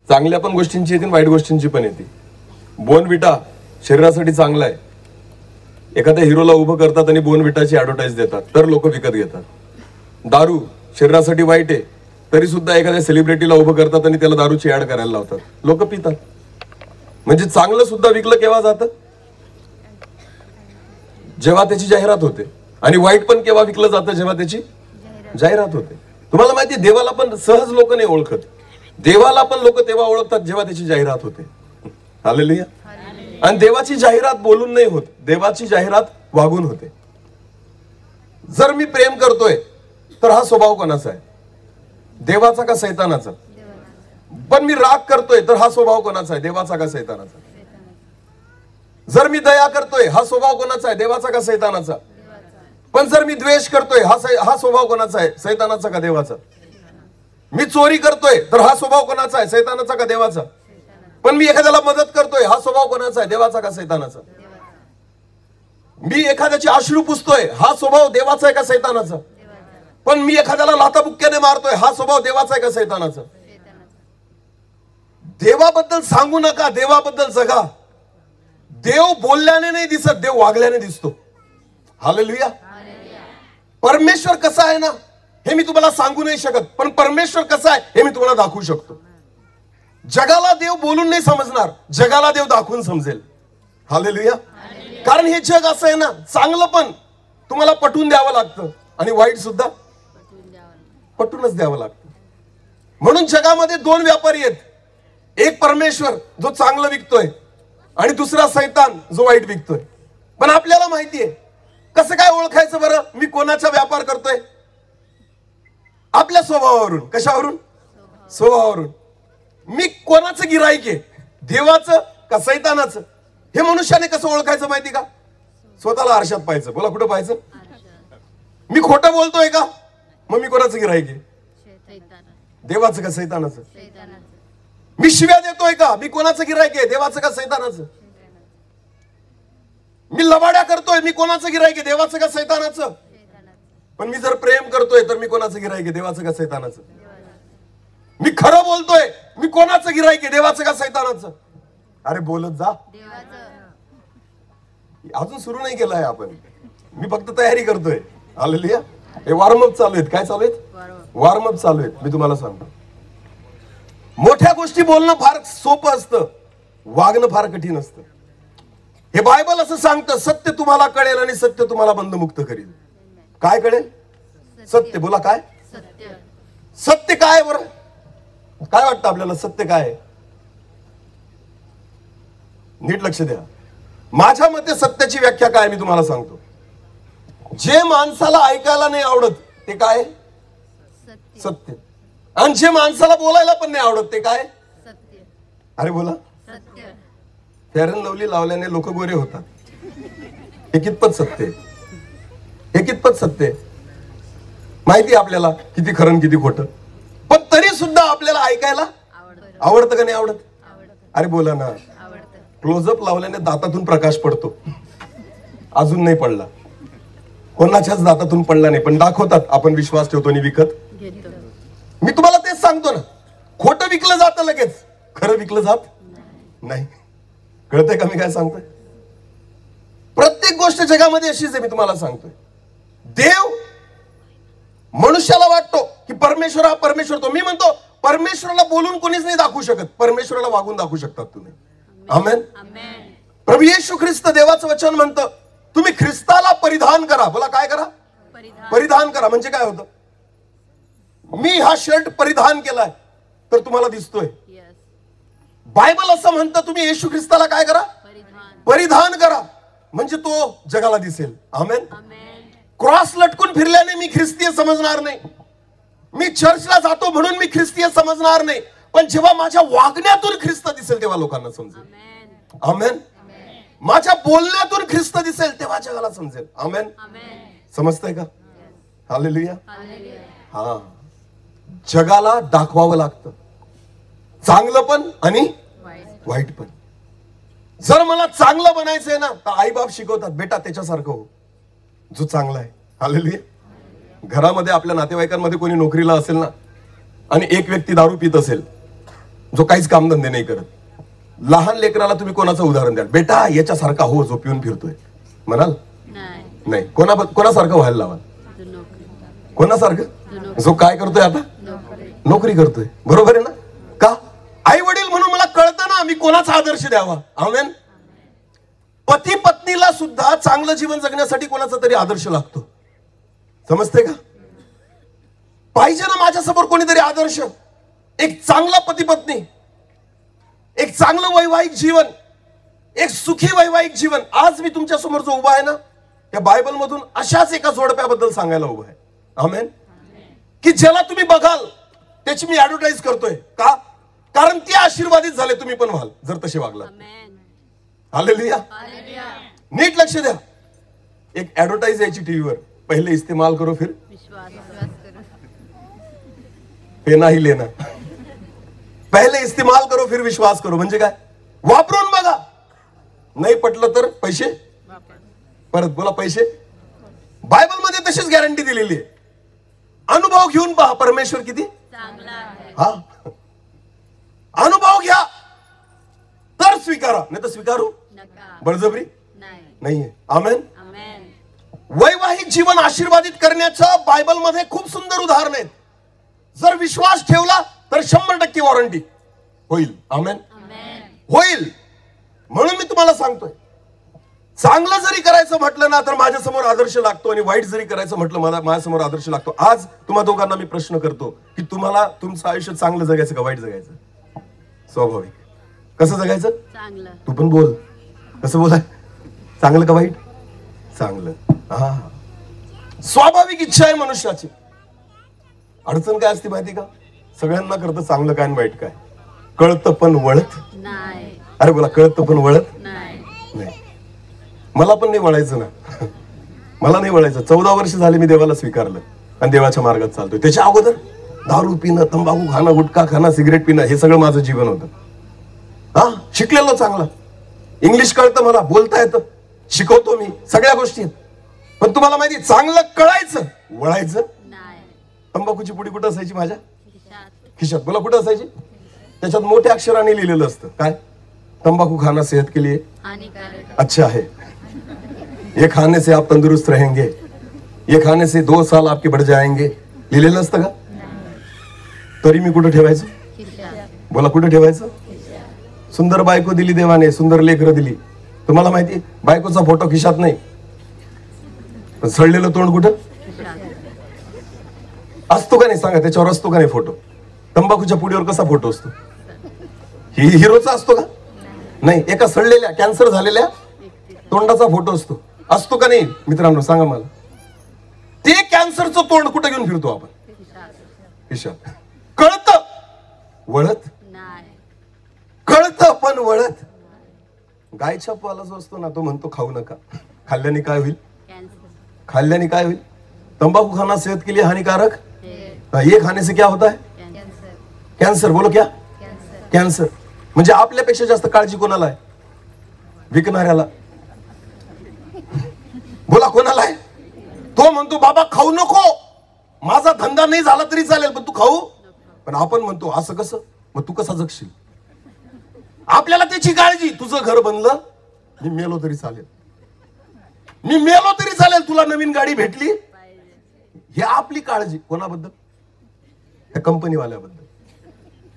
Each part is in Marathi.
चांगल्या पण गोष्टींची येते, वाईट गोष्टींची पण येते. बोर्नव्हिटा शरीरासाठी चांगला आहे. एखाद्या हिरोला उभं करतात आणि बोर्नव्हिटाची ऍडव्हर्टाईज देतात, तर लोक विकत घेतात. दारू शरीरासाठी वाईट आहे, तरी सुद्धा एखाद्या सेलिब्रिटीला उभं करतात आणि त्याला दारूची ऍड करायला लावतात, लोक पितात. म्हणजे चांगलं सुद्धा विकलं केव्हा जातं? जेव्हा त्याची जाहिरात होते. आणि वाईट पण केव्हा विकलं जातं? जेव्हा त्याची जाहिरात होते. तुम्हाला माहिती, देवाला पण सहज लोक नाही ओळखत. देवाला पण लोक तेव्हा ओळखतात जेव्हा त्याची जाहिरात होते. हालेलुया. आणि देवाची जाहिरात बोलून नाही होत, देवाची जाहिरात वागून होते. जर मी प्रेम करतोय तर हा स्वभाव कोणाचा आहे? देवाचा का सैतानाचा? पण मी राग करतोय तर हा स्वभाव कोणाचा आहे? देवाचा का सैतानाचा? जर मी दया करतोय हा स्वभाव कोणाचा आहे? देवाचा का सैतानाचा? पण जर मी द्वेष करतोय हा स्वभाव कोणाचा आहे? सैतानाचा का देवाचा? मी चोरी करतोय तर हा स्वभाव कोणाचा आहे? सैतानाचा का देवाचा? पण मी एखाद्याला मदत करतोय हा स्वभाव कोणाचा आहे? देवाचा का सैतानाचा? मी एखाद्याची अश्रू पुसतोय हा स्वभाव देवाचा आहे का सैतानाचा? पण मी एखाद्याला लाथाबुक्क्याने मारतोय हा स्वभाव देवाचा आहे का सैतानाचा? देवाबद्दल सांगू नका, देवाबद्दल जगा. देव बोलल्याने नाही दिसत, देव वागल्याने दिसतो. हालेलुया. परमेश्वर कसा आहे ना हे मी तुम्हाला सांगू नाही शकत, पण परमेश्वर कसा आहे हे मी तुम्हाला दाखवू शकतो. जगाला देव बोलून नाही समजणार, जगाला देव दाखवून समजेल. हालेलुया. कारण हे जग असं आहे ना, चांगलं पण तुम्हाला पटवून द्यावं लागतं आणि वाईट सुद्धा पटवूनच द्यावं लागतं. म्हणून जगामध्ये दोन व्यापारी आहेत. एक परमेश्वर जो चांगलं विकतोय आणि दुसरा सैतान जो वाईट विकतोय. पण आपल्याला माहितीये कसं काय ओळखायचं बरं मी कोणाचा व्यापार करतोय? आपल्या स्वभावावरून. कशावरून? स्वभावावरून. मी कोणाचं गिराईक आहे, देवाचं का सैतानाचं? हे मनुष्याने कसं ओळखायचं माहिती का? स्वतःला आरशात पाहायचं. बोला, कुठं पाहायचं? मी खोटं बोलतोय का? मग मी कोणाचं गिराईक आहे? देवाचं का सैतानाचं? मी शिव्या देतोय का? मी कोणाचं गिराईक आहे? देवाचं का सैतानाचं? मी लबाड्या करतोय, मी कोणाचं गिराईक आहे? देवाचं का सैतानाचं? पण मी जर प्रेम करतोय तर मी कोणाचं गिराईक आहे? देवाचं का सैतानाचं? मी खरं बोलतोय, मी कोणाचं गिराईक आहे? देवाचं का सैतानाचं? अरे बोलत जा. अजून सुरू नाही केलंय आपण, मी फक्त तयारी करतोय. हालेलुया. हे वॉर्मअप चालू आहेत. काय चालू आहेत? वॉर्मअप चालू आहेत. मी तुम्हाला सांगतो, मोठ्या गोष्टी बोलणं फार सोपं असतं, वागणं फार कठीण असतं. हे बायबल असं सांगतं, सत्य तुम्हाला कळेल आणि सत्य तुम्हाला बंधमुक्त करेल. काय कळेल? सत्य. बोला, काय सत्य? काय बरं? काय वाटतं आपल्याला सत्य काय आहे? नीट लक्ष द्या. माझ्या मते सत्याची व्याख्या काय मी तुम्हाला सांगतो. जे माणसाला ऐकायला नाही आवडत ते काय? सत्य. आणि जे माणसाला बोलायला पण नाही आवडत ते काय? अरे बोला. फेअर अँड लवली लावल्याने लोक गोरे होतात. हे कितपत सत्य? हे कितपत सत्य? माहिती आपल्याला किती खरं किती खोटं, पण तरी सुद्धा आपल्याला ऐकायला आवडतं का नाही आवडत? अरे बोला ना. क्लोजअप लावल्याने दातातून प्रकाश पडतो. अजून नाही पडला, कोणाच्याच दातातून पडला नाही, पण दाखवतात. आपण विश्वास ठेवतो आणि विकत घेतो. मी तुम्हाला तेच सांगतो ना, खोटं विकलं जातं लगेच, खरं विकलं जात नाही. कळतंय का मी काय सांगतोय? प्रत्येक गोष्ट जगामध्ये अशीच आहे. मी तुम्हाला सांगतोय, देव मनुष्याला वाटतो की परमेश्वर हा परमेश्वर. तो मी म्हणतो परमेश्वराला बोलून कोणीच नाही दाखवू शकत, परमेश्वराला वागून दाखवू शकतात तुम्ही. आमेन. प्रभू येशू ख्रिस्त देवाचं वचन म्हणतं, तुम्ही ख्रिस्ताला परिधान करा. बोला, काय करा? परिधान करा. म्हणजे काय होतं? मी हा शर्ट परिधान केलाय तर तुम्हाला दिसतोय. बायबल असं म्हणतं, तुम्ही येशू ख्रिस्ताला काय करा? परिधान करा. म्हणजे तो जगाला दिसेल. आमेन. क्रॉस लटकून फिरल्याने मी ख्रिस्तीय समजणार नाही, मी चर्चला जातो म्हणून मी ख्रिस्तीय समजणार नाही, पण जेव्हा माझ्या वागण्यातून ख्रिस्त दिसेल तेव्हा लोकांना समजेल. आमेन. माझ्या बोलण्यातून ख्रिस्त दिसेल तेव्हा जगाला समजेल. आमेन. समजतंय का? हालेलुया. हा, जगाला दाखवावं लागतं, चांगलं पण आणि वाईट पण. जर मला चांगलं बनायचंय ना तर आई बाप शिकवतात, बेटा त्याच्यासारखं हो जो चांगला आहे. हालेलुया. घरामध्ये आपल्या नातेवाईकांमध्ये कोणी नोकरीला असेल ना आणि एक व्यक्ती दारू पित असेल, जो काहीच कामधंदे नाही करत. लहान लेकराला तुम्ही कोणाचं उदाहरण द्याल? बेटा याच्यासारखा हो जो पिऊन फिरतोय, म्हणाल? नाही. कोणासारखं व्हायला लावा? कोणासारखं? जो काय करतोय आता? नोकरी करतोय. बरोबर आहे ना? का? आई वडील म्हणून मला कळतं ना मी कोणाचा आदर्श द्यावा. आमेन. पती पत्नीला सुद्धा चांगलं जीवन जगण्यासाठी कोणाचा तरी आदर्श लागतो. समजते का? पाहिजे ना माझ्यासमोर कोणीतरी आदर्श. एक चांगला पती पत्नी, एक चांगलं वैवाहिक जीवन, एक सुखी वैवाहिक जीवन. आज मी तुमच्या समोर जो उभा आहे ना, त्या बायबल मधून अशाच एका जोडप्याबद्दल सांगायला उभा आहे. आमेन. की ज्याला तुम्ही बघाल त्याची मी ऍडव्हर्टाईज करतोय. का? कारण ते आशीर्वादित झाले, तुम्ही पण व्हाल जर तसे वागला. हालेलुया. नीट लक्ष द्या. एक ऍडव्हर्टाईज यायची टीव्हीवर, पहिले इस्तेमाल करो फिर पेना ही लेना. पहिले इस्तेमाल करो फिर विश्वास करो. म्हणजे काय? वापरून बघा, नाही पटलं तर पैसे परत. बोला पैसे. बायबल मध्ये तशीच गॅरंटी दिलेली आहे. अनुभव घेऊन पहा परमेश्वर किती चांगला आहे. हा, अनुभव घ्या तर स्वीकारा, नाही तर स्वीकारू बळजबरी नाहीये. आमेन. वैवाहिक जीवन आशीर्वादित करण्याचं बायबल मध्ये खूप सुंदर उदाहरण आहेत. जर विश्वास ठेवला तर 100% वॉरंटी होईल. आमेन. होईल. म्हणून मी तुम्हाला सांगतोय, चांगलं जरी करायचं म्हटलं ना तर माझ्यासमोर आदर्श लागतो, आणि वाईट जरी करायचं म्हटलं माझ्यासमोर आदर्श लागतो. आज तुम्हा दोघांना मी प्रश्न करतो की तुम्हाला तुमचं आयुष्य चांगलं जगायचं का वाईट जगायचं? स्वाभाविक. कसं जगायचं? चांगलं. तू पण बोल, कसं बोलाय? चांगलं का वाईट? चांगलं. हा, स्वाभाविक इच्छा आहे मनुष्याची. अडचण काय असते माहिती का? सगळ्यांना करतं चांगलं काय आणि वाईट काय, कळतं पण वळत नाही. अरे बोला, कळतं पण वळत नाही. मला पण नाही वळायचं ना. मला नाही वळायचं. 14 वर्ष झाले मी देवाला स्वीकारलं आणि देवाच्या मार्गात चालतोय. त्याच्या अगोदर दारू पिणं, तंबाखू खाणं, गुटखा खाणं, सिगरेट पिणं, हे सगळं माझं जीवन होतं. हा, शिकलेलो चांगलं, इंग्लिश कळतं मला, बोलता येतं, शिकवतो मी, सगळ्या गोष्टी आहेत. पण तुम्हाला माहिती, चांगलं कळायचं, वळायचं. तंबाखूची पुडी कुठं असायची? माझ्या खिशात. बोला, कुठं असायची? त्याच्यात मोठ्या अक्षराने लिहिलेलं असतं काय? तंबाकू खाना सेहत के लिए अच्छा है, ये खाने से आप तंदुरुस्त रहेंगे, ये खाने से 2 साल आपके बढ़ जाएंगे. लिहिलेलं असतं का? तरी मी कुठं ठेवायचं? बोला, कुठं ठेवायचं? सुंदर बायको दिली देवाने, सुंदर लेकरं दिली. तुम्हाला माहिती, बायकोचा फोटो खिशात नाही, पण सडलेलं तोंड कुठं असतो का नाही? सांगा, त्याच्यावर असतो का नाही फोटो? तंबाखूच्या पुडीवर कसा फोटो असतो? हिरोचा असतो का? नाही. एका सडलेल्या, कॅन्सर झालेल्या तोंडाचा फोटो असतो का नाही? मित्रांनो सांगा मला. ते कॅन्सरचं तोंड कुठं घेऊन फिरतो आपण? खिशात. कळतं वळत नाही. कळतं पण वळत. गायच्या पाला जो असतो ना, तो म्हणतो खाऊ नका. खाल्ल्याने काय होईल? खाल्ल्याने काय होईल? तंबाकू खाना सेहत के लिए हानिकारक, ये खाने से क्या होता है? कैंसर. बोलो क्या? कैंसर. म्हणजे आपल्यापेक्षा जास्त काळजी कोणाला आहे? विकणाऱ्याला. बोला, कोणाला आहे? तो म्हणतो बाबा खाऊ नको, माझा धंदा नाही झाला तरी चालेल, पण तू खाऊ. पण आपण म्हणतो असं कसं? मग तू कसा जगशील? आपल्याला त्याची काळजी. तुझं घर बनलं, मी मेलो तरी चालेल, मी मेलो तरी चालेल, तुला नवीन गाडी भेटली, हे आपली काळजी. कोणाबद्दल? त्या कंपनीवाल्याबद्दल.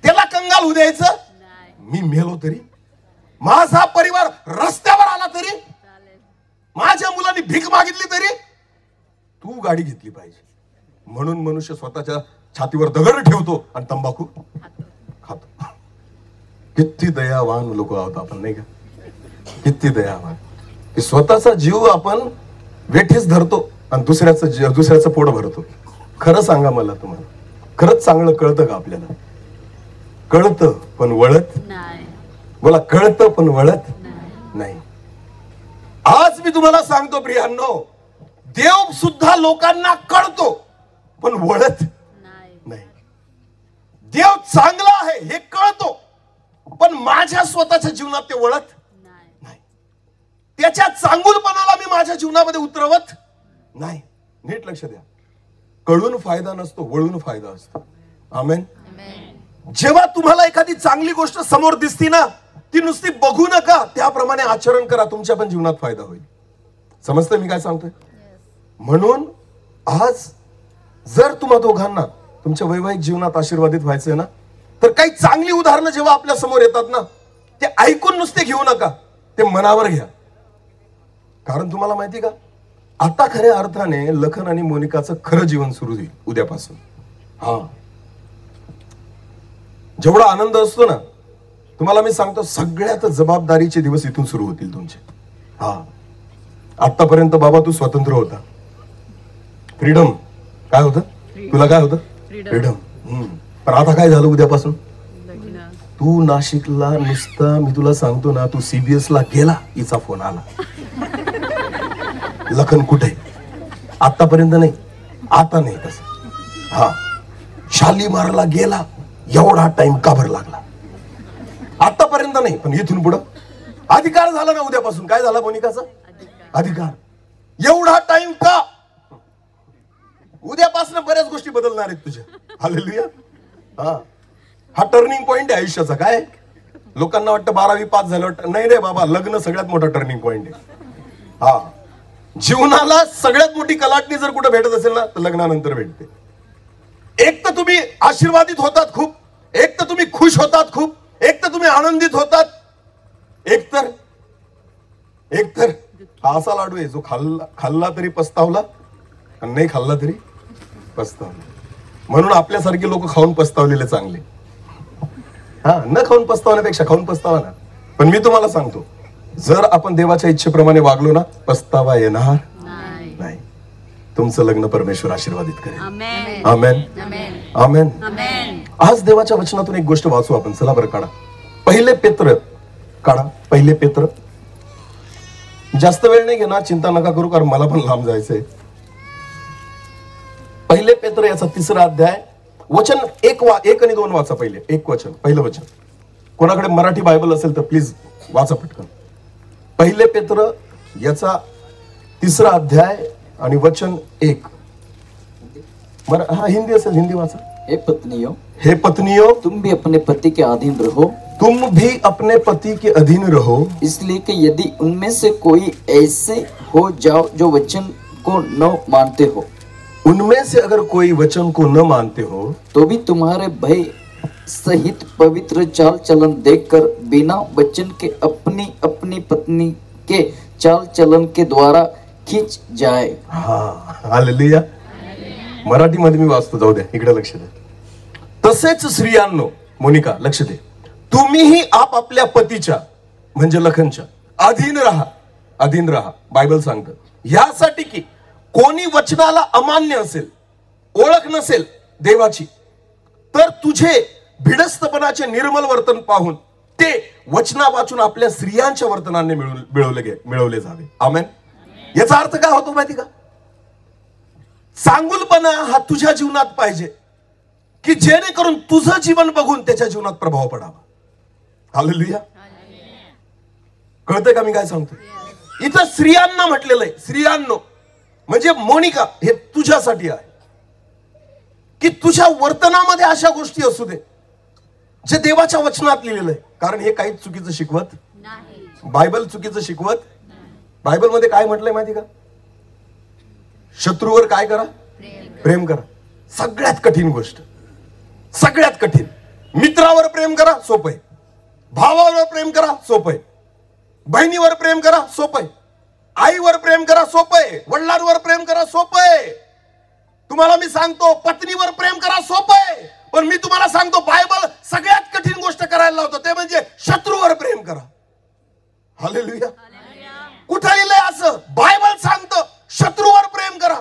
त्याला कंगाल होऊ द्यायचं. मी मेलो तरी, माझा परिवार रस्त्यावर आला तरी, माझ्या मुलांनी भीक मागितली तरी तू गाडी घेतली पाहिजे. म्हणून मनुष्य स्वतःच्या छातीवर दगड ठेवतो आणि तंबाखू खातो. किती दयावान लोक आहोत आपण, नाही का? किती दयावान की स्वतःचा जीव आपण वेठीस धरतो आणि दुसऱ्याचं पोट भरतो. खरं सांगा मला, तुम्हाला खरंच चांगलं कळतं का आपल्याला? कळतं पण वळत नाही. बोला, कळतं पण वळत नाही. आज मी तुम्हाला सांगतो प्रियांनो, देव सुद्धा लोकांना कळतो पण वळत नाही. देव चांगला आहे हे कळतो, पण माझ्या स्वतःच्या जीवनात ते वळत नाही. त्याच्या चांगुलपणाला मी माझ्या जीवनामध्ये उतरवत नाही. नीट लक्ष द्या. कळून फायदा नसतो, वळून फायदा असतो. आमेन. जेव्हा तुम्हाला एखादी चांगली गोष्ट समोर दिसती ना, ती नुसती बघू नका, त्याप्रमाणे आचरण करा, तुमच्या पण जीवनात फायदा होईल. समजतंय मी काय सांगतोय? म्हणून आज जर तुम्हा दोघांना तुमच्या वैवाहिक जीवनात आशीर्वादित व्हायचंय ना, तर काही चांगली उदाहरणं जेव्हा आपल्या समोर येतात ना, ते ऐकून नुसते घेऊ नका, ते मनावर घ्या. कारण तुम्हाला माहिती का, आता खऱ्या अर्थाने लखन आणि मोनिकाचं खरं जीवन सुरू होईल उद्यापासून. हा, जेवढा आनंद असतो ना, तुम्हाला मी सांगतो, सगळ्यात जबाबदारीचे दिवस इथून सुरू होतील तुमचे. हा, आतापर्यंत बाबा तू स्वतंत्र होता, फ्रीडम काय होतं तुला, काय होतं फ्रीडम. पण आता काय झालं, उद्यापासून तू नाशिकला नुसता, मी तुला सांगतो ना, तू CBS ला गेला, हिचा फोन आला, लखन कुठे, आतापर्यंत नाही, आता नाही तसं. हा, शालीमारला गेला, एवढा टाइम का भर लागला, आतापर्यंत नाही, पण इथून पुढं अधिकार झाला ना, उद्यापासून काय झाला मोनिकाचा अधिकार. एवढा टाइम का, उद्यापासून बऱ्याच गोष्टी बदलणार आहेत तुझ्या. हालेलुया. हा टर्निंग पॉइंट आहे आयुष्याचा. काय लोकांना वाटतं 12वी पास झालं, वाटतं नाही रे बाबा, लग्न सगळ्यात मोठा टर्निंग पॉइंट आहे. हा, जीवनाला सगळ्यात मोठी कलाटणी जर कुठे भेटत असेल ना, तर लग्नानंतर भेटते. एक तर तुम्ही आशीर्वादित होतात खूप, एक तर तुम्ही खुश होतात खूप, एक तर तुम्ही आनंदित होतात, एक तर हा असा लाडू आहे जो खाल्ला तरी पस्तावला आणि नाही खाल्ला तरी पस्तावला. म्हणून आपल्यासारखे लोक खाऊन पस्तावलेले चांगले. हा, न खाऊन पस्तावण्यापेक्षा खाऊन पस्तावा ना. पण मी तुम्हाला सांगतो, जर आपण देवाच्या इच्छेप्रमाणे वागलो ना, पस्तावा येणार नाही. तुमचं लग्न परमेश्वर आशीर्वादित करेल. आमेन, आमेन. आज देवाच्या वचनातून एक गोष्ट वाचू आपण. चला बरं, काढा पहिले पेत्र, काढा पहिले पेत्र. जास्त वेळ नाही घेणार, चिंता नका करू, कारण मला पण लांब जायचंय. पहिले पेत्र याचा 3रा अध्याय, वचन 1 आणि 2 वाचा. पहिले एक वचन, पहिलं वचन. कोणाकडे मराठी बायबल असेल तर प्लीज वाचा पटकन. पहिले पेत्र याचा 3रा अध्याय आणि वचन 1. हा, हिंदी असेल हिंदी वाचा. हे पत्नियों, तुम भी अपने पति के अधीन रहो. तुम भी अपने पति के अधीन रहो, इसलिए कि यदि उनमें से कोई ऐसे हो जाओ जो वचन को न मानते हो, उनमें से अगर कोई वचन को न मानते हो, तो भी तुम्हारे भय सहित पवित्र चाल चलन देखकर बिना वचन के अपनी अपनी पत्नी के चाल चलन के द्वारा खींच जाए. हा, हालेलुया. मराठी मध्ये मी वाचतो, जाऊ द्या, इकडे लक्ष द्या. तसेच स्त्रियांनो, मोनिका लक्ष दे, तुम्हीही आपापल्या पतीच्या म्हणजे लखनच्या अधीन राहा. बायबल सांगतं यासाठी की कोणी वचनाला अमान्य असेल, ओळख नसेल देवाची, तर तुझे भिडस्तपणाचे निर्मल वर्तन पाहून ते वचना वाचून आपल्या स्त्रियांच्या वर्तनाने मिळवले जावे. आमेन. याचा अर्थ काय होतो माहिती का, चांगुलपणा हा तुझ्या जीवनात पाहिजे, की जेणेकरून तुझं जीवन बघून त्याच्या जीवनात प्रभाव पडावा. हालेलुया. कळतंय का मी काय सांगतो? इथं स्त्रियांना म्हटलेलं आहे, स्त्रियांनो म्हणजे मोनिका, हे तुझ्यासाठी आहे की तुझ्या वर्तनामध्ये अशा गोष्टी असू दे जे देवाच्या वचनात लिहिलेलं आहे. कारण हे काहीच चुकीचं शिकवत नाही, बायबल चुकीचं शिकवत. बायबल मध्ये काय म्हटलंय माहिती का, शत्रूवर काय करा, प्रेम करा. सगळ्यात कठीण गोष्ट, सगळ्यात कठीण. मित्रावर प्रेम करा, सोपं आहे. भावावर प्रेम करा, सोपं आहे. बहिणीवर प्रेम करा, सोपं आहे. आईवर प्रेम करा, सोपं आहे. वडिलांवर प्रेम करा, सोपं आहे. तुम्हाला मी सांगतो पत्नीवर प्रेम करा, सोपं आहे. पण मी तुम्हाला सांगतो बायबल सगळ्यात कठीण गोष्ट करायला लावतो, ते म्हणजे शत्रूवर प्रेम करा. हालेलुया. कुठं लिहिलंय असं? बायबल सांगतं शत्रूवर प्रेम करा.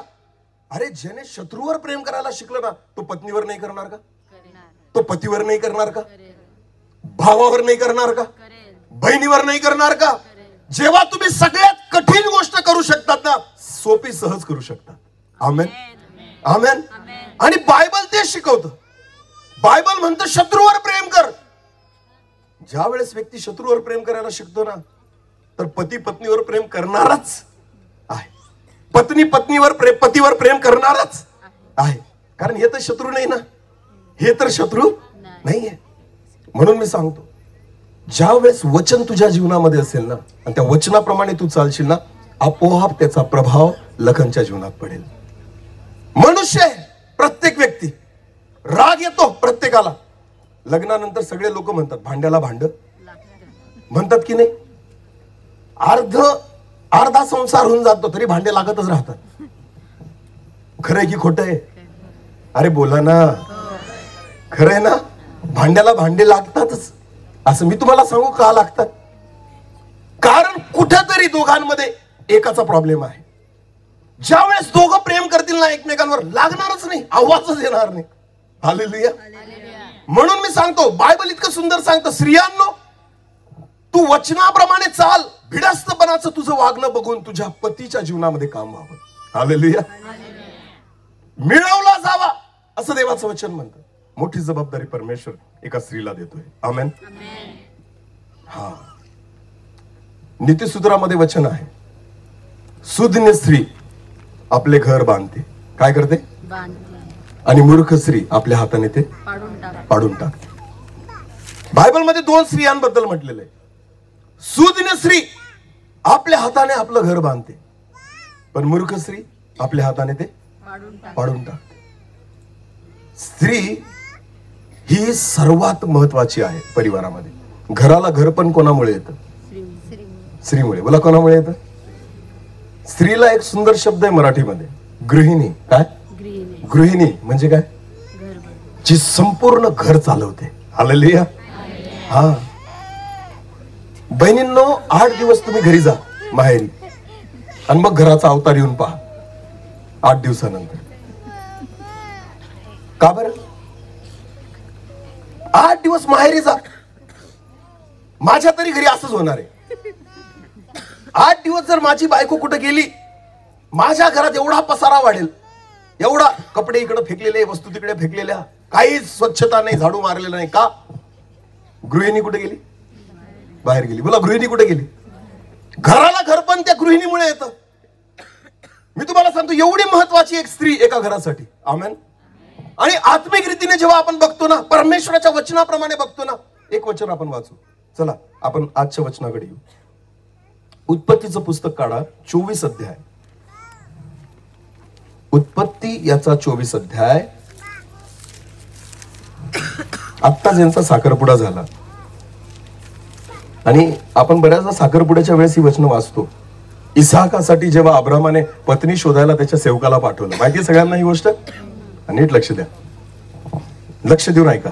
अरे ज्याने शत्रूवर प्रेम करायला शिकलं ना, तो पत्नीवर नाही करणार का? तो पतीवर नाही करणार का? भावावर नाही करणार का? बहिणीवर नाही करणार का? जेव्हा तुम्ही सगळ्यात कठीण गोष्ट करू शकतात ना, सोपी सहज करू शकता. आमेन, आमेन. आणि बायबल तेच शिकवतं. बायबल म्हणतं शत्रूवर प्रेम कर. ज्या वेळेस व्यक्ती शत्रूवर प्रेम करायला शिकतो ना, तर पती पत्नीवर प्रेम करणारच आहे. पत्नी पतीवर प्रेम करणारच आहे. कारण हे तर शत्रू नाही ना, हे तर शत्रू नाहीये. म्हणून मी सांगतो, ज्या वेळेस वचन तुझ्या जीवनामध्ये असेल ना आणि त्या वचनाप्रमाणे तू चालशील ना, आपोआप त्याचा प्रभाव लखनच्या जीवनात पडेल. मनुष्य आहे, प्रत्येक व्यक्ती, राग येतो प्रत्येकाला. लग्नानंतर सगळे लोक म्हणतात भांड्याला भांड म्हणतात की नाही. अर्धा संसार होऊन जातो तरी भांडे लागतच राहतात. खरंय की खोटं आहे? अरे बोला ना, खरंय ना. भांड्याला भांडे लागतातच. असं मी तुम्हाला सांगू का लागतात? कारण कुठेतरी दोघांमध्ये एकाचा प्रॉब्लेम आहे. ज्या वेळेस दोघं प्रेम करतील ना एकमेकांवर, लागणारच नाही, आवाजच येणार नाही. हालेलुया. म्हणून मी सांगतो, बायबल इतकं सुंदर सांगतं, स्त्रियांनो तू वचनाप्रमाणे चाल, भिडस्तपणाचं तुझं वागणं बघून तुझ्या पतीच्या जीवनामध्ये काम व्हावं. हालेलुया. मिळवला जावा असं देवाचं वचन म्हणतं. मोठी जबाबदारी परमेश्वर एका स्त्रीला देतोय. आमेन. हा, नीतिसूत्रामध्ये वचन आहे, सुज्ञ स्त्री आपले घर बांधते. काय करते? आणि मूर्ख स्त्री आपल्या हाताने ते पाडून टाकते. बायबलमध्ये 2 स्त्रियांबद्दल म्हटलेलं आहे. सुज्ञ स्त्री आपल्या हाताने आपलं घर बांधते, पण मूर्ख स्त्री आपल्या हाताने ते पाडून टाकते. स्त्री ही सर्वात महत्वाची आहे परिवारामध्ये. घराला घर पण कोणामुळे येतं? स्त्रीमुळे. बोला, कोणामुळे येतं? स्त्रीला एक सुंदर शब्द आहे मराठीमध्ये, गृहिणी. काय? गृहिणी म्हणजे काय? जी संपूर्ण घर चालवते. हालेलुया. हा, बहिणींनो, 8 दिवस तुम्ही घरी जा माहेरी आणि मग घराचा अवतार येऊन पहा 8 दिवसानंतर. का बरं? 8 दिवस माहेरी जा. माझ्या तरी घरी असंच होणार आहे. 8 दिवस जर माझी बायको कुठे गेली, माझ्या घरात एवढा पसारा वाढेल, एवढा. कपडे इकडे फेकलेले, वस्तू तिकडे फेकलेल्या, काहीच स्वच्छता नाही, झाडू मारलेला नाही. का? गृहिणी कुठे गेली? बाहेर गेली. बोला, गृहिणी कुठे गेली? घराला घर पण त्या गृहिणीमुळे येतं. मी तुम्हाला सांगतो, एवढी महत्वाची एक स्त्री एका घरासाठी. आमेन. आणि आत्मिक रीतीने जेव्हा आपण बघतो ना, परमेश्वराच्या वचनाप्रमाणे बघतो ना, एक वचन आपण वाचू. चला आपण आजच्या वचनाकडे येऊ. उत्पत्तीचं पुस्तक काढा, 24 अध्याय. उत्पत्ती याचा 24 अध्याय. आत्ता ज्यांचा साखरपुडा झाला, आणि आपण बऱ्याचदा साखरपुड्याच्या वेळेस ही वचनं वाचतो. इसाहाकासाठी जेव्हा अब्रामाने पत्नी शोधायला त्याच्या सेवकाला पाठवलं, माहिती सगळ्यांना ही गोष्ट? नीट लक्ष द्या, लक्ष देऊन ऐका.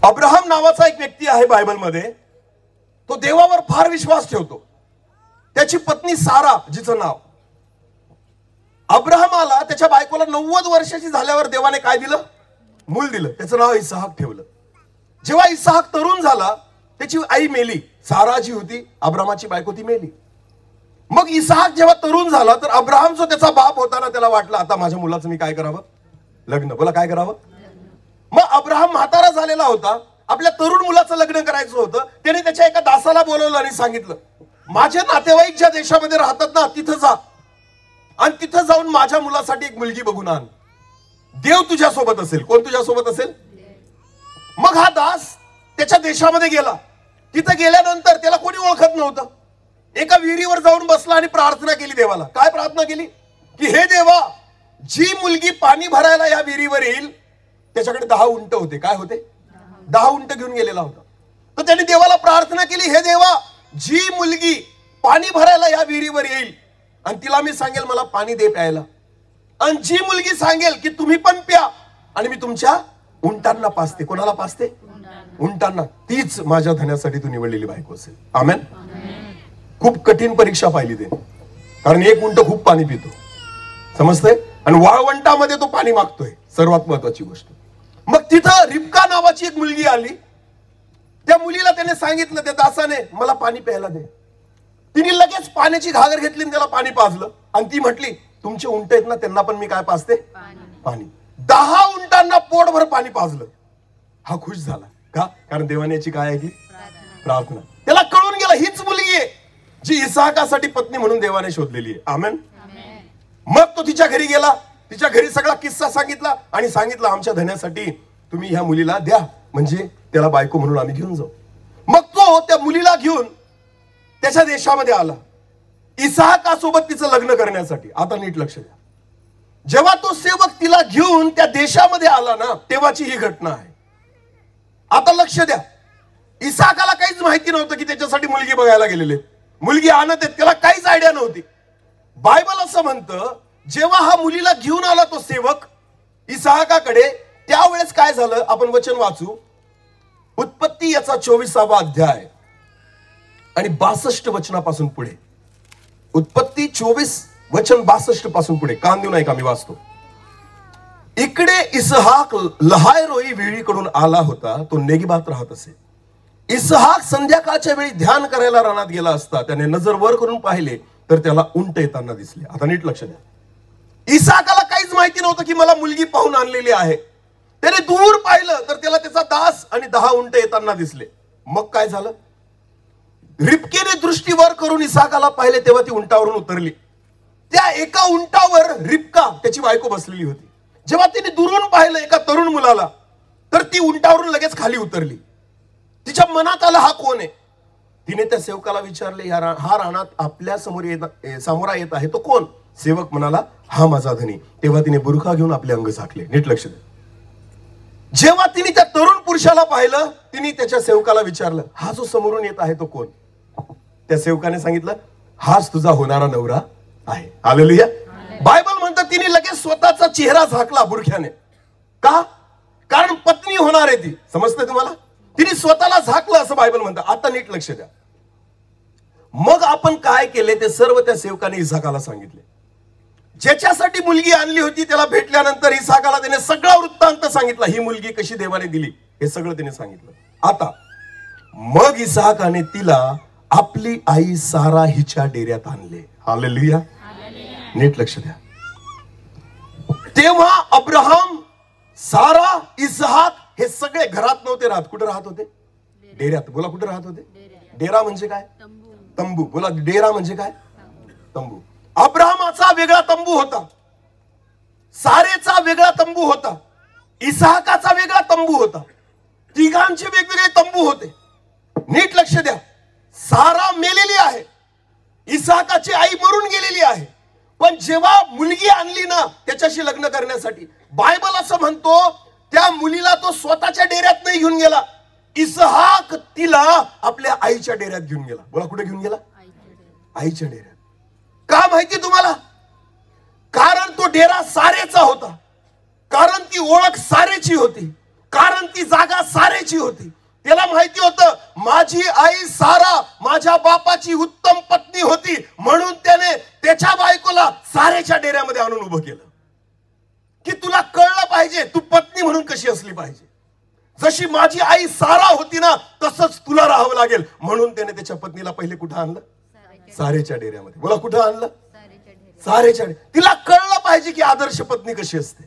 अब्राहम नावाचा एक व्यक्ती आहे बायबलमध्ये. तो देवावर फार विश्वास ठेवतो. त्याची पत्नी सारा, जिचं नाव, अब्राहमाला त्याच्या बायकोला 90 वर्षाची झाल्यावर देवाने काय दिलं? मूल दिलं. त्याचं नाव इसाहाक ठेवलं. जेव्हा इसाहाक तरुण झाला, त्याची आई मेली. सारा जी होती अब्रामाची बायको, ती मेली. मग इसाहाक जेव्हा तरुण झाला, तर अब्राहम जो त्याचा बाप होता ना, त्याला वाटलं आता माझ्या मुलाचं मी काय करावं? लग्न. बोला, काय करावं? मग अब्राहम म्हातारा झालेला होता, आपल्या तरुण मुलाचं लग्न करायचं होतं. त्याने त्याच्या एका दासाला बोलवलं आणि सांगितलं, माझे नातेवाईक ज्या देशामध्ये राहतात ना, तिथं जा आणि तिथं जाऊन माझ्या मुलासाठी एक मुलगी बघून आण. देव तुझ्या सोबत असेल. कोण तुझ्या सोबत असेल? मग हा दास त्याच्या देशामध्ये गेला. तिथं गेल्यानंतर त्याला कोणी ओळखत नव्हतं. एका विहिरीवर जाऊन बसला आणि प्रार्थना केली देवाला. काय प्रार्थना केली? की हे देवा, जी मुलगी पाणी भरायला या विहिरीवर येईल, त्याच्याकडे 10 उंट होते. काय होते? 10 उंट घेऊन गेलेला होता. तर त्याने देवाला प्रार्थना केली, हे देवा, जी मुलगी पाणी भरायला या विहिरीवर येईल आणि तिला मी सांगेल मला पाणी दे प्यायला, आणि जी मुलगी सांगेल की तुम्ही पण प्या आणि मी तुमच्या उंटांना पाजते. कोणाला पाजते? उंटांना. तीच माझ्या धन्यासाठी तू निवडलेली बायको असेल. आमेन. खूप कठीण परीक्षा पाहिली त्याने, कारण एक उंट खूप पाणी पितो, समजतंय, आणि वाळवंटामध्ये तो पाणी मागतोय. सर्वात महत्वाची गोष्ट. मग तिथं रिबका नावाची एक मुलगी आली. त्या मुलीला त्याने सांगितलं, त्या दासाने, मला पाणी प्यायला दे. तिने लगेच पाण्याची घागर घेतली आणि त्याला पाणी पाजलं. आणि ती म्हटली, तुमचे उंट आहेत ना, त्यांना पण मी काय पाजते? पाणी. 10 उंटांना पोटभर पाणी पाजलं. हा खुश झाला. का? कारण देवाने याची काय ऐकली? प्रार्थना. त्याला कळून गेला, हीच मुलगी आहे जी इसाहाकासाठी पत्नी म्हणून देवाने शोधलेली आहे. आमेन. मग तो तिच्या घरी गेला. तिच्या घरी सगळा किस्सा सांगितला आणि सांगितलं, आमच्या धन्यासाठी तुम्ही ह्या मुलीला द्या म्हणजे त्याला बायको म्हणून आम्ही घेऊन जाऊ. मग तो त्या मुलीला घेऊन त्याच्या देशामध्ये आला इसाहकासोबत तिचं लग्न करण्यासाठी. आता नीट लक्ष द्या. जेव्हा तो सेवक तिला घेऊन त्या देशामध्ये आला ना, तेव्हाची ही घटना आहे. आता लक्ष द्या. इसाहकाला काहीच माहिती नव्हतं की त्याच्यासाठी मुलगी बघायला गेलेले, मुलगी आणत आहेत, त्याला काहीच आयडिया नव्हती. बायबल असं म्हणतं, जेव्हा हा मुलीला घेऊन आला तो सेवक इसाहकाकडे, त्यावेळेस काय झालं आपण वचन वाचू. उत्पत्ती याचा 24वा अध्याय आणि 62 वचनापासून पुढे. उत्पत्ती 24 वचन 62 पासून पुढे. कान देऊ नये का, मी वाचतो. इकडे इसहाक लहाय रोई वेळीकडून आला होता. तो नेगिबात राहत असे. इसहाक संध्याकाळच्या वेळी ध्यान करायला रानात गेला असता त्याने नजर वर करून पाहिले तर त्याला उंट येताना दिसले. आता नीट लक्ष द्या. इसहाकाला काहीच माहिती नव्हतं की मला मुलगी पाहून आणलेली आहे. त्याने दूर पाहिलं तर त्याला त्याचा दास आणि 10 उंट येताना दिसले. मग काय झालं. रिबकेने दृष्टी वर करून इसहाकाला पाहिले तेव्हा ती उंटावरून उतरली. त्या एका उंटावर रिबका त्याची बायको बसलेली होती. जेव्हा तिने दुरून पाहिलं एका तरुण मुलाला तर ती उंटावरून लगेच खाली उतरली. तिच्या मनात आलं हा कोण आहे. तिने त्या सेवकाला विचारले, हा रानात आपल्या समोर येत आहे तो कोण. सेवक म्हणाला, हा माझा धनी. तेव्हा तिने बुरखा घेऊन आपले अंग झाकले. नीट लक्ष द्या. जेव्हा तिने त्या तरुण पुरुषाला पाहिलं तिने त्याच्या सेवकाला विचारलं, हा जो समोरून येत आहे तो कोण. त्या सेवकाने सांगितलं, हाच तुझा होणारा नवरा आहे. हालेलुया. बायबल म्हणतं तिने लगेच स्वतःचा चेहरा झाकला बुरख्याने. का. कारण पत्नी होणार आहे ती. समजतंय तुम्हाला. तिने स्वतःला झाकलं असं बायबल म्हणतं. आता नीट लक्ष द्या. मग आपण काय केले ते सर्व त्या सेवकाने इसहाकाला सांगितले. ज्याच्यासाठी मुलगी आणली होती त्याला भेटल्यानंतर इसहाकाला त्याने सगळा वृत्तांत सांगितला. ही मुलगी कशी देवाने दिली हे सगळं त्याने सांगितलं. आता मग इसहाकाने तिला आपली आई सारा हिच्या डेऱ्यात आणले. हालेलुया. नीट लक्ष द्या. तेव्हा अब्राहम, सारा, इसहाक हे सगळे घरात नव्हते राहत. कुठे राहत होते. डेऱ्यात. बोला कुठे राहत होते. डेरा म्हणजे काय. तंबू. बोला डेरा म्हणजे काय. तंबू. अब्राहमाचा वेगळा तंबू होता, सारेचा वेगळा तंबू होता, इसहाकाचा वेगळा तंबू होता. तिघांचे वेगवेगळे तंबू होते. नीट लक्ष द्या. सारा मेलेली आहे, इसहाकाची आई मरून गेलेली आहे. पण जेव्हा मुलगी आणली ना त्याच्याशी लग्न करण्यासाठी, बायबल असं म्हणतो त्या मुलीला तो स्वतःच्या डेऱ्यात नाही घेऊन गेला. इसहाक तिला आपल्या आईच्या डेऱ्यात घेऊन गेला. बोला कुठे घेऊन गेला. आईच्या डेऱ्यात. का माहिती तुम्हाला. कारण तो डेरा सारेचा होता, कारण ती ओळख सारेची होती, कारण ती जागा सारेची होती. त्याला माहिती होतं माझी आई सारा माझ्या बापाची उत्तम पत्नी होती, म्हणून त्याने त्याच्या बायकोला सारेच्या डेऱ्यामध्ये आणून उभं केलं की तुला कळलं पाहिजे तू पत्नी म्हणून कशी असली पाहिजे. जशी माझी आई सारा होती ना तसंच तुला राहावं लागेल. म्हणून त्याने त्याच्या पत्नीला पहिले कुठं आणलं. सारेच्या डेऱ्यामध्ये. बोला कुठं आणलं. सारेच्या. तिला कळलं पाहिजे की आदर्श पत्नी कशी असते.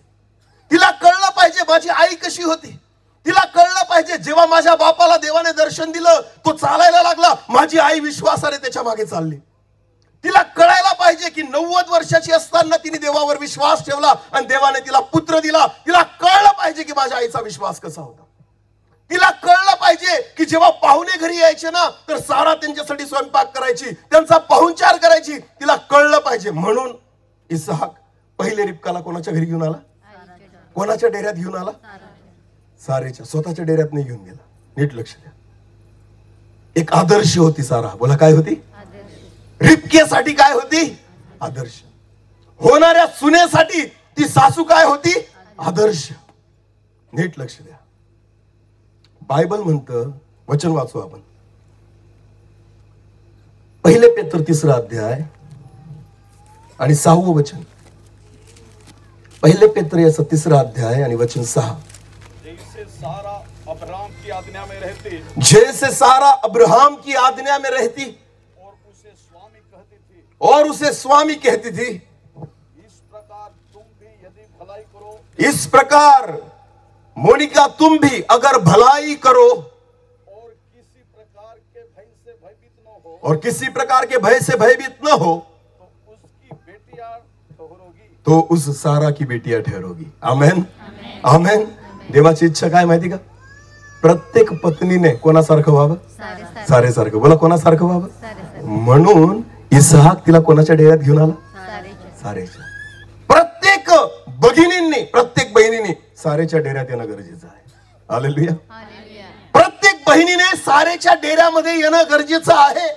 तिला कळलं पाहिजे माझी आई कशी होती. तिला कळलं पाहिजे जेव्हा माझ्या बापाला देवाने दर्शन दिलं तो चालायला लागला, माझी आई विश्वासाने त्याच्या मागे चालली. तिला कळायला पाहिजे की 90 वर्षाची असताना तिने देवावर विश्वास ठेवला आणि देवाने तिला पुत्र दिला. तिला कळलं पाहिजे की माझ्या आईचा विश्वास कसा होता. तिला कळलं पाहिजे की जेव्हा पाहुणे घरी यायचे ना तर सारा त्यांच्यासाठी स्वयंपाक करायची, त्यांचा पाहुणचार करायची. तिला कळलं पाहिजे. म्हणून इसहाक पहिले रिबकाला कोणाच्या घरी घेऊन आला. कोणाच्या डेऱ्यात घेऊन आला. सारेच्या. स्वतःच्या डेऱ्यात नाही घेऊन गेला. नीट लक्ष द्या. एक आदर्श होती सारा. बोला काय होती. रिबकेसाठी काय होती. आदर्श. होणाऱ्या सुनेसाठी ती सासू काय होती. आदर्श. नीट लक्ष द्या. बायबल म्हणतं, वचन वाचू आपण. पहिले पेत्र 3रा अध्याय आणि 6वं वचन. पहिले पेत्र याचा 3रा अध्याय आणि वचन 6. जैसे सारा अब्राहम की आज्ञा में रहती, जैसे सारा अब्राहम की आज्ञा में रहती और उसे स्वामी कहती थी, और उसे स्वामी कहती थी, इस प्रकार तुम भी यदि भलाई करो, इस प्रकार मोनिका तुम भी अगर भलाई करो और किसी प्रकार के भय से भयभीत न हो, और किसी प्रकार के भय से भयभीत न हो तो उसकी बेटियां ठहरोगी, तो उस सारा की बेटियां ठहरोगी. आमेन. आमेन. देवाची इच्छा काय माहिती का. प्रत्येक पत्नीने कोणासारखं व्हावं? सारेसारखं. बोला, कोणासारखं व्हावं? म्हणून इसाक तिला कोणाच्या डेऱ्यात घेऊन आला? सारेच्या. प्रत्येक भगिनींनी, प्रत्येक बहिणीने सारेच्या डेऱ्यात येणं गरजेचं आहे. हालेलुया. प्रत्येक बहिणीने सारेच्या डेऱ्यामध्ये येणं गरजेचं आहे.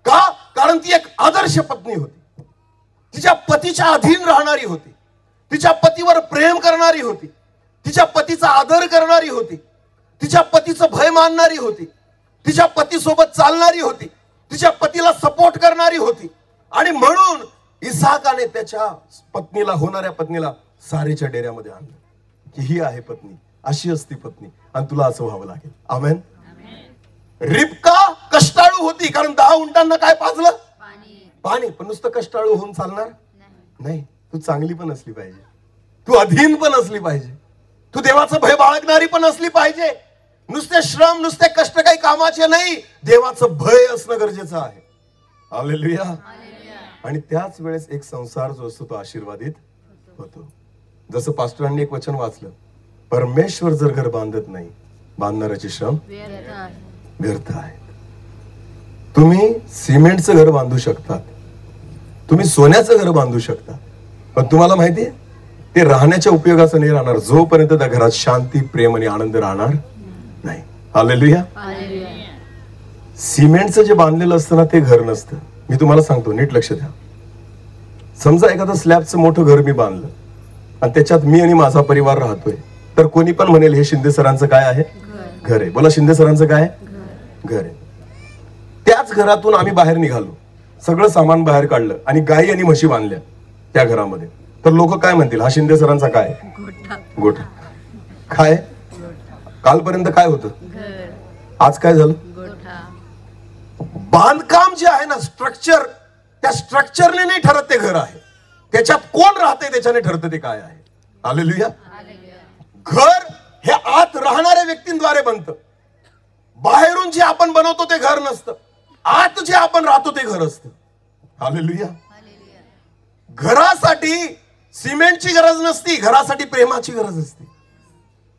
का? कारण ती एक आदर्श पत्नी होती. तिच्या पतीच्या अधीन राहणारी होती. तिच्या पतीवर प्रेम करणारी होती. तिच्या पतीचा आदर करणारी होती. तिच्या पतीचं भय मानणारी होती. तिच्या पतीसोबत चालणारी होती. तिच्या पतीला सपोर्ट करणारी होती. आणि म्हणून इसाकाने त्याच्या पत्नीला, होणाऱ्या पत्नीला सारेच्या डेऱ्यामध्ये आणलं की ही आहे पत्नी, अशी असती पत्नी, आणि तुला असं व्हावं लागेल. आमेन. रिबका कष्टाळू होती, कारण 10 उंटांना काय पाजलं? पाणी. पण नुसतं कष्टाळू होऊन चालणार नाही. तू चांगली पण असली पाहिजे, तू अधीन पण असली पाहिजे, तू देवाचं भय बाळगणारी पण असली पाहिजे. नुसते श्रम, नुसते कष्ट काही कामाचे नाही, देवाचं भय असणं गरजेचं आहे. हालेलुया. आणि त्याच वेळेस एक संसार जो असतो तो आशीर्वादित होतो. जसं पास्टरांनी एक वचन वाचलं, परमेश्वर जर घर बांधत नाही, बांधणाऱ्याचे श्रम व्यर्थ आहेत. तुम्ही सिमेंटचं घर बांधू शकतात, तुम्ही सोन्याचं घर बांधू शकता, पण तुम्हाला माहितीये ते राहण्याच्या उपयोगाचं नाही राहणार जोपर्यंत त्या घरात शांती, प्रेम आणि आनंद राहणार नाही. हालेलुया. सिमेंटचं जे बांधलेलं असतं ना ते घर नसतं. मी तुम्हाला सांगतो, नीट लक्ष द्या. समजा एखादं स्लॅबचं मोठं घर मी बांधलं आणि त्याच्यात मी आणि माझा परिवार राहतोय, तर कोणी पण म्हणेल हे शिंदे सरांचं काय आहे? घर आहे. बोला, शिंदे सरांचं काय आहे? घर आहे. त्याच घरातून आम्ही बाहेर निघालो, सगळं सामान बाहेर काढलं आणि गाई आणि म्हशी बांधल्या त्या घरामध्ये, तर लोक काय म्हणतील? हा शिंदे सरांचा काय? गोठा. काय कालपर्यंत काय होतं, आज काय झालं? बांधकाम जे आहे ना, स्ट्रक्चर, त्या स्ट्रक्चरने नाही ठरत ते घर आहे, त्याच्यात कोण राहते त्याच्याने ठरतं ते काय आहे. हालेलुया. घर हे आत राहणाऱ्या व्यक्तींद्वारे बनतं. बाहेरून जे आपण बनवतो ते घर नसतं, आत जे आपण राहतो ते घर असतं. हालेलुया. घरासाठी सिमेंटची गरज नसती, घरासाठी प्रेमाची गरज असते,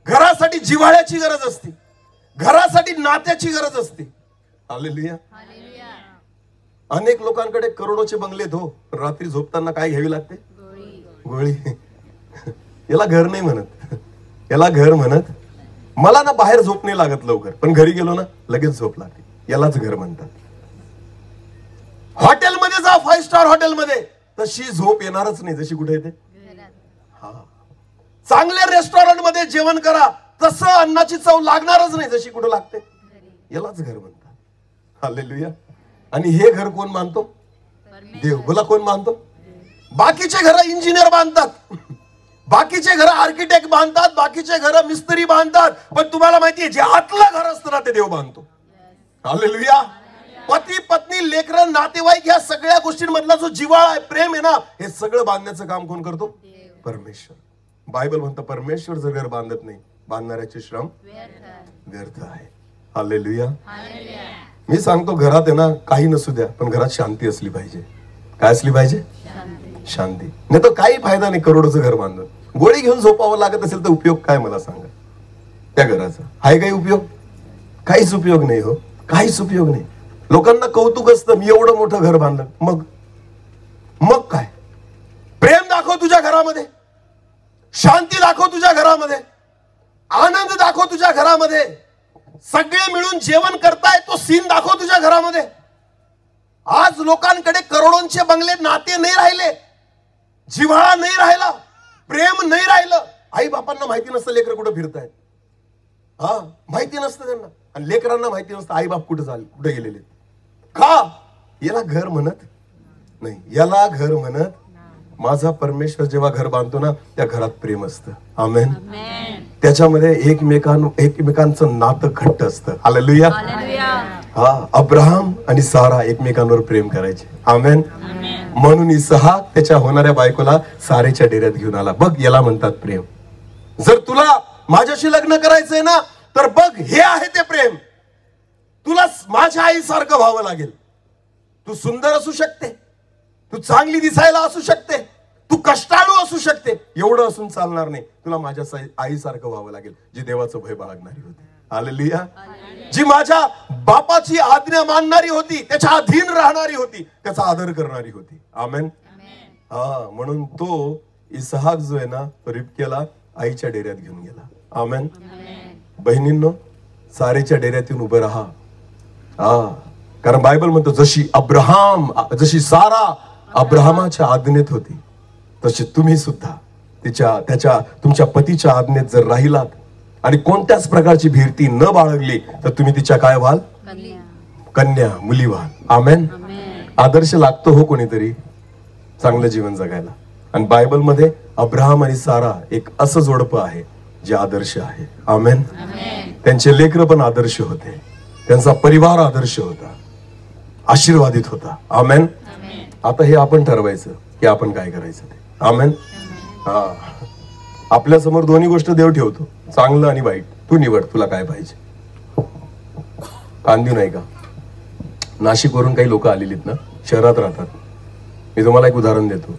घरासाठी जिव्हाळ्याची गरज असते, घरासाठी नात्याची गरज असते. हालेलुया. अनेक लोकांकडे करोडोचे बंगले हो, रात्री झोपताना काय घ्यावी लागते? गोळी. याला घर नाही म्हणत, याला घर म्हणत. मला ना बाहेर झोप नाही लागत लवकर, पण घरी गेलो ना लगेच झोप लागते, यालाच घर म्हणतात. हॉटेलमध्ये जा, 5 स्टार हॉटेलमध्ये, तशी झोप येणारच नाही जशी कुठे येते. हा, चांगल्या रेस्टॉरंट मध्ये जेवण करा, तसं अन्नाची चव लागणारच नाही जशी कुठे लागते. यालाच घर म्हणतात. हालेलुया. आणि हे घर कोण मानतो? देव. बोला, कोण मानतो? बाकीचे घर इंजिनियर बांधतात, बाकीचे घर आर्किटेक्ट बांधतात, बाकीचे घर मिस्त्री बांधतात, पण तुम्हाला माहितीये जे आतलं घर असतं ना ते देव बांधतो. हालेलुया. पती, पत्नी, लेकरं, नातेवाईक, या सगळ्या गोष्टींमधला जो जिव्हाळा आहे, प्रेम आहे ना, हे सगळं बांधण्याचं काम कोण करतो? परमेश्वर. बायबल म्हणतं परमेश्वर जर घर बांधत नाही, बांधणाऱ्याचे श्रम व्यर्थ आहे. हालेलुया. मी सांगतो, घरात आहे ना काही नसू द्या, पण घरात शांती असली पाहिजे. काय असली पाहिजे? शांती. नाही तर काही फायदा नाही करोडोचं घर बांधून. गोळी घेऊन झोपावं लागत असेल तर उपयोग काय मला सांगा त्या घराचा? आहे काही उपयोग? काहीच उपयोग नाही हो, काहीच उपयोग नाही. लोकांना कौतुक असतं, मी एवढं मोठं घर बांधलं, मग काय? प्रेम दाखव तुझ्या घरामध्ये, शांती दाखव तुझ्या घरामध्ये, आनंद दाखव तुझ्या घरामध्ये, सगळे मिळून जेवण करताय तो सीन दाखव तुझ्या घरामध्ये. आज लोकांकडे करोडोंचे बंगले, नाते नाही राहिले, जिव्हाळा नाही राहिला, प्रेम नाही राहिलं. आई बापांना माहिती नसतं लेकर कुठं फिरतायत. हा, माहिती नसतं त्यांना, आणि लेकरांना माहिती नसतं आई बाप कुठे कुठे गेलेले. का? याला घर म्हणत नाही, याला घर म्हणत. माझा परमेश्वर जेव्हा घर बांधतो ना, त्या घरात प्रेम असतं. आमेन. त्याच्यामध्ये एकमेकांचं नातं घट्ट असतं. हालेलुया. हा, अब्राहम आणि सारा एकमेकांवर प्रेम करायचे. आमेन. म्हणून इसाक त्याच्या होणाऱ्या बायकोला सारेच्या डेऱ्यात घेऊन आला. बघ, याला म्हणतात प्रेम. जर तुला माझ्याशी लग्न करायचंय ना, तर बघ, हे आहे ते प्रेम. तुला माझ्या आईसारखं व्हावं लागेल. तू सुंदर असू शकते, तू चांगली दिसायला असू शकते, तू कष्टाळू असू शकते, एवढं असून चालणार नाही. तुला माझ्या आईसारखं व्हावं लागेल, जी देवाचं भय बाळगणारी होती. हालेलुया. जी माझ्या बापाची आज्ञा मानणारी होती, त्याच्या अधीन राहणारी होती, त्याचा आदर करणारी होती. आमेन. हा, म्हणून तो इसहाक जो आहे ना, तो रिबकेला आईच्या डेऱ्यात घेऊन गेला. आमेन. बहिणींनो, सारेच्या डेऱ्यात येऊन उभं राहा. हा, कारण बायबल म्हणतो जशी सारा अब्राहमाच्या आज्ञेत होती, तशी तुम्ही सुद्धा तुमच्या पतीच्या आज्ञेत जर राहिलात आणि कोणत्याच प्रकारची भीती न बाळगली तर तुम्ही तिच्या काय व्हाल? कन्या, मुली व्हाल. आमेन. आदर्श लागतो हो कोणीतरी चांगलं जीवन जगायला. आणि बायबल मध्ये अब्राहम आणि सारा एक असं जोडपं आहे जे आदर्श आहे. आमेन. त्यांचे लेकरं पण आदर्श होते, त्यांचा परिवार आदर्श होता, आशीर्वादित होता. आमेन. आता हे आपण ठरवायचं की आपण काय करायचं ते. आमेन. हा, आपल्या समोर दोन्ही गोष्ट देव ठेवतो, चांगलं आणि वाईट. तू निवड, तुला काय पाहिजे. कांदी नाही का, नाशिकवरून काही लोक आलेलीत ना, शहरात राहतात. मी तुम्हाला एक उदाहरण देतो.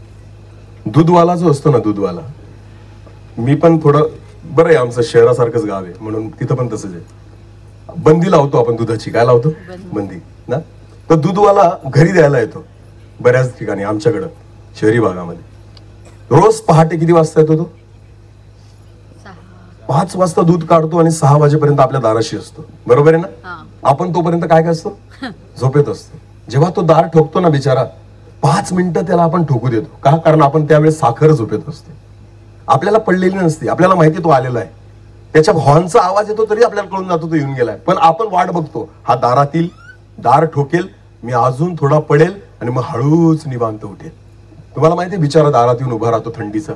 दूधवाला जो असतो ना, दूधवाला, मी पण थोडं बरं आहे, आमचं शहरासारखंच गाव आहे म्हणून तिथं पण तसंच आहे. बंदी लावतो आपण दुधाची. काय लावतो? बंदी ना. तर दूधवाला घरी द्यायला येतो बऱ्याच ठिकाणी आमच्याकडं शहरी भागामध्ये. रोज पहाटे किती वाजता येतो तो? 5 वाजता दूध काढतो आणि 6 वाजेपर्यंत आपल्या दाराशी असतो. बरोबर आहे ना. आपण तोपर्यंत काय असतो? झोपेत असतो. जेव्हा तो दार ठोकतो ना बिचारा, 5 मिनिटं त्याला आपण ठोकू देतो. का? कारण आपण त्यावेळेस साखर झोपेत असतो, आपल्याला पडलेली नसते, आपल्याला माहिती तो आलेला आहे. त्याच्या हॉर्नचा आवाज येतो तरी आपल्याला कळून जातो तो येऊन गेलाय. पण आपण वाट बघतो, हा दार ठोकेल, मी अजून थोडा पडेल आणि मग हळूच निवांत उठेल. तुम्हाला माहिती बिचारा दारात येऊन उभा राहतो थंडीचा,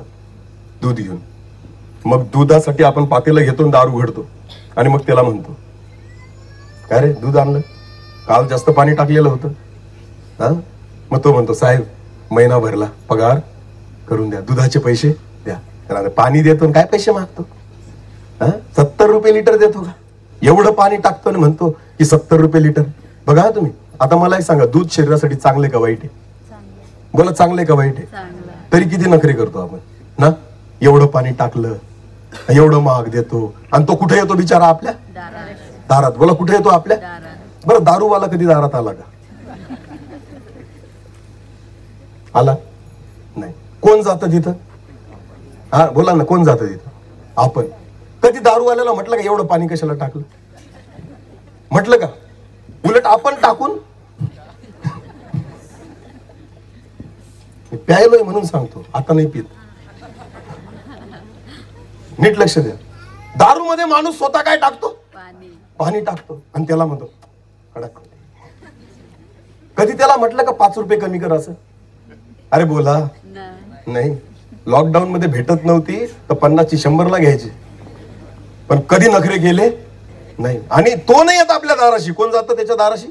दूध घेऊन. मग दुधासाठी आपण पातेलं घेतो, दार उघडतो आणि मग त्याला म्हणतो, काय रे दूध आणलं? काल जास्त पाणी टाकलेलं होतं. हा, मग तो म्हणतो, साहेब महिना भरला पगार करून द्या, दुधाचे पैसे द्या. त्याला पाणी देतो, काय पैसे मागतो? 70 रुपये लिटर देतो का? एवढं पाणी टाकतो आणि म्हणतो की 70 रुपये लिटर. बघा तुम्ही. आता मला एक सांगा, दूध शरीरासाठी चांगले का वाईट आहे? बोला, चांगले का वाईट आहे? तरी किती नखरे करतो आपण ना. एवढं पाणी टाकलं, एवढं महाग देतो, आणि तो कुठे येतो बिचारा? आपल्या दारात. बोला, कुठे येतो? आपल्या. बरं, दारूवाला कधी दारात आला का? आला नाही. कोण जातं तिथं? हा, बोला ना, कोण जातं तिथं? आपण. कधी दारूवाल्याला म्हटलं का एवढं पाणी कशाला टाकलं? म्हटलं का? उलट आपण टाकून प्यायलोय म्हणून सांगतो, आता नाही पित. नीट लक्ष द्या. दारू मध्ये माणूस स्वतः काय टाकतो? पाणी टाकतो आणि त्याला म्हणतो कडक. कधी त्याला म्हटलं का 5 रुपये कमी कर असं? अरे बोला नाही. लॉकडाऊन मध्ये भेटत नव्हती तर 50ची 100ला घ्यायची, पण कधी नखरे केले नाही. आणि तो नाही येत आपल्या दाराशी. कोण जातं त्याच्या दाराशी?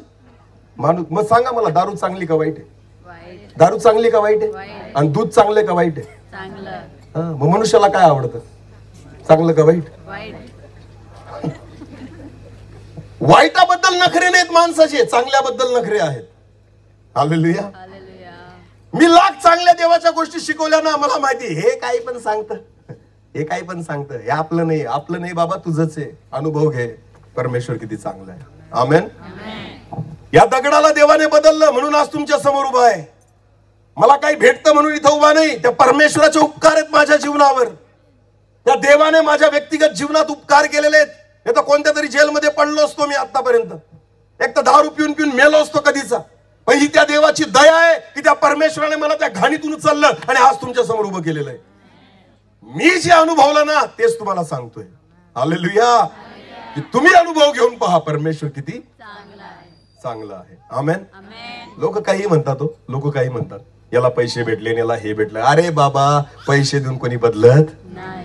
माणूस. मग सांगा मला, दारू चांगली का वाईट आहे? दारू चांगली का वाईट आहे? आणि दूध चांगले का वाईट आहे? मग मनुष्याला काय आवडतं? चांगलं का वाईट? वाईटाबद्दल नखरे नाहीत माणसाचे, चांगल्याबद्दल नखरे आहेत. हालेलुया. मी लाख चांगल्या देवाच्या गोष्टी शिकवल्या ना, मला माहिती हे काही पण सांगतं, हे काही पण सांगतं, हे आपलं नाही, आपलं नाही बाबा, तुझंच आहे. अनुभव घे, परमेश्वर किती चांगला आहे. आमेन. या दगडाला देवाने बदललं म्हणून आज तुमच्या समोर उभा आहे. मला काही भेटतं म्हणून इथं उभा नाही. त्या परमेश्वराचे उपकार आहेत माझ्या जीवनावर. त्या देवाने माझ्या व्यक्तिगत जीवनात उपकार केलेले आहेत. हे तर कोणत्या तरी जेलमध्ये पडलो असतो मी आतापर्यंत, एक तर दारू पिऊन पिऊन मेलो असतो कधीचा. पण ही त्या देवाची दया आहे की त्या परमेश्वराने मला त्या घाणीतून उचललं आणि आज तुमच्या समोर उभं केलेलं आहे. मी जे अनुभवलं ना तेच तुम्हाला सांगतोय. हालेलुया. की तुम्ही अनुभव घेऊन पहा, परमेश्वर किती चांगला आहे. आमेन. लोक काही म्हणतात, लोक काही म्हणतात, याला पैसे भेटले, याला हे भेटलं. अरे बाबा, पैसे देऊन कोणी बदलत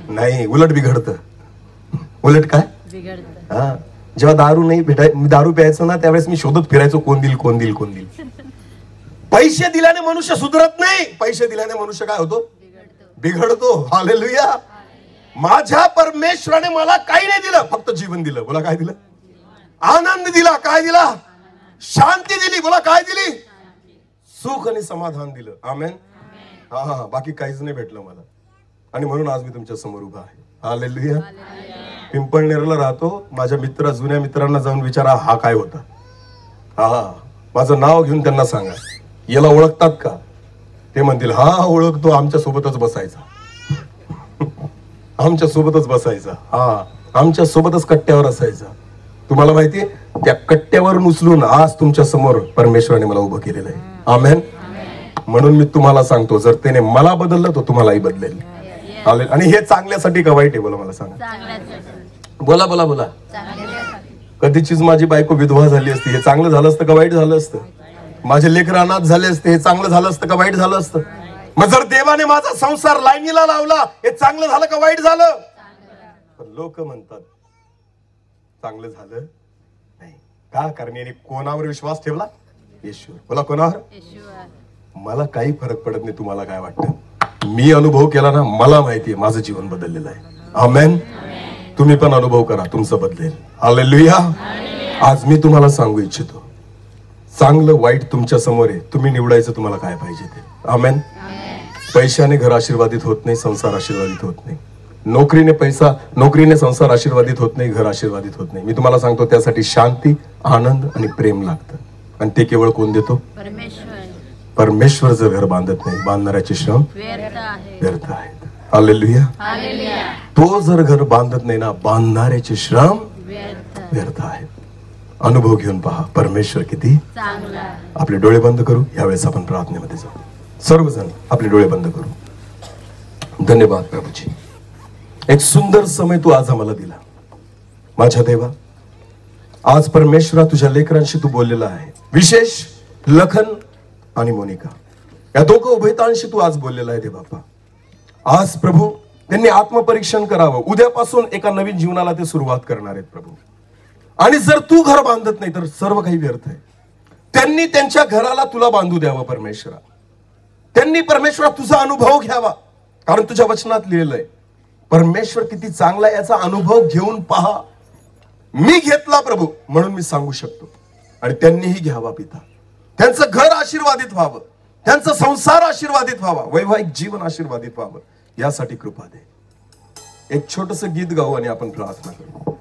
नाही, उलट बिघडतं. उलट काय? हा, जेव्हा दारू नाही दारू प्यायचो ना त्यावेळेस मी शोधत फिरायचो, कोण दिल कोण दिल कोण दिल. पैसे दिल्याने मनुष्य सुधरत नाही, पैसे दिल्याने मनुष्य काय होतो? बिघडतो. हालेलुया. माझ्या परमेश्वराने मला काही नाही दिलं, फक्त जीवन दिलं. बोला, काय दिलं? आनंद दिला. काय दिला? शांती दिली. बोला, काय दिली? सुख आणि समाधान दिलं. आमेन. हा, बाकी काहीच नाही भेटलं मला, आणि म्हणून आज मी तुमच्या समोर उभा आहे. हालेलुया. पिंपळनेरला राहतो. माझ्या जुन्या मित्रांना जाऊन विचारा हा काय होता. हा, माझं नाव घेऊन त्यांना सांगा याला ओळखतात का. ते म्हणतील हा ओळखतो, आमच्या सोबतच बसायचा. आमच्या सोबतच बसायचा. हा, आमच्या सोबतच कट्ट्यावर असायचा. तुम्हाला माहितीये त्या कट्ट्यावर उचलून आज तुमच्या समोर परमेश्वराने मला उभं केलेलं आहे. आमेन. म्हणून मी तुम्हाला सांगतो जर त्याने मला बदललं तर तुम्हालाही बदलेल. आणि हे चांगल्यासाठी का वाईट आहे बोला, मला सांगा. बोला बोला बोला. कधीचीच माझी बायको विधवा झाली असती, हे चांगलं झालं असतं का वाईट झालं असतं. माझे लेकर अनाथ झाले असते, हे चांगलं झालं असतं का वाईट झालं असतं. मग जर देवाने माझा संसार लाईनीला लावला, हे चांगलं झालं का वाईट झालं. पण लोक म्हणतात चांगलं झालं नाही का, कारण याने कोणावर विश्वास ठेवला. येशूवर. बोला कोणावर. मला काही फरक पडत नाही तुम्हाला काय वाटतं. मी अनुभव केला ना, मला माहितीये माझं जीवन बदललेलं आहे. आमेन. तुम्ही पण अनुभव करा, तुमचं बदलेल. हालेलुया. आज मी तुम्हाला सांगू इच्छितो चांगलं वाईट तुमच्या समोर आहे, तुम्ही निवडायचं तुम्हाला काय पाहिजे ते. आमेन. पैशाने घर आशीर्वादित होत नाही, संसार आशीर्वादित होत नाही. नोकरीने संसार आशीर्वादित होत नाही, घर आशीर्वादित होत नाही. मी तुम्हाला सांगतो त्यासाठी शांती, आनंद आणि प्रेम लागतं. आणि ते केवळ कोण देतो. परमेश्वर जर घर बांधत नाही, बांधणाऱ्याचे श्रम व्यर्थ आहेत. हालेलुया. तो जर घर बांधत नाही ना, बांधणाऱ्याचे श्रम व्यर्थ आहेत. अनुभव घेऊन पहा परमेश्वर किती चांगला. आपले डोळे बंद करू. यावेळेस आपण प्रार्थनेमध्ये जाऊ. सर्वजण आपले डोळे बंद करू. धन्यवाद प्रभूजी, एक सुंदर समय तू आज आम्हाला दिला. माझ्या देवा, आज परमेश्वरा तुझ्या लेकरांशी तू बोललेला आहे. विशेष लखन आणि मोनिका या दोघं उभयतांशी तू आज बोललेला आहे. दे बापा, आज प्रभू त्यांनी आत्मपरीक्षण करावं. उद्यापासून एका नवीन जीवनाला ते सुरुवात करणार आहेत प्रभू. आणि जर तू घर बांधत नाही तर सर्व काही व्यर्थ आहे. त्यांनी त्यांच्या घराला तुला बांधू द्यावं परमेश्वरा. त्यांनी परमेश्वरा तुझा अनुभव घ्यावा, कारण तुझ्या वचनात लिहिलंय परमेश्वर किती चांगला याचा अनुभव घेऊन पहा. मी घेतला प्रभू म्हणून मी सांगू शकतो. आणि त्यांनीही घ्यावा पिता. त्यांचं घर आशीर्वादित व्हावं, त्यांचा संसार आशीर्वादित व्हावा, वैवाहिक जीवन आशीर्वादित व्हावं, यासाठी कृपा दे. एक छोटस गीत गाऊ आणि आपण प्रार्थना करू.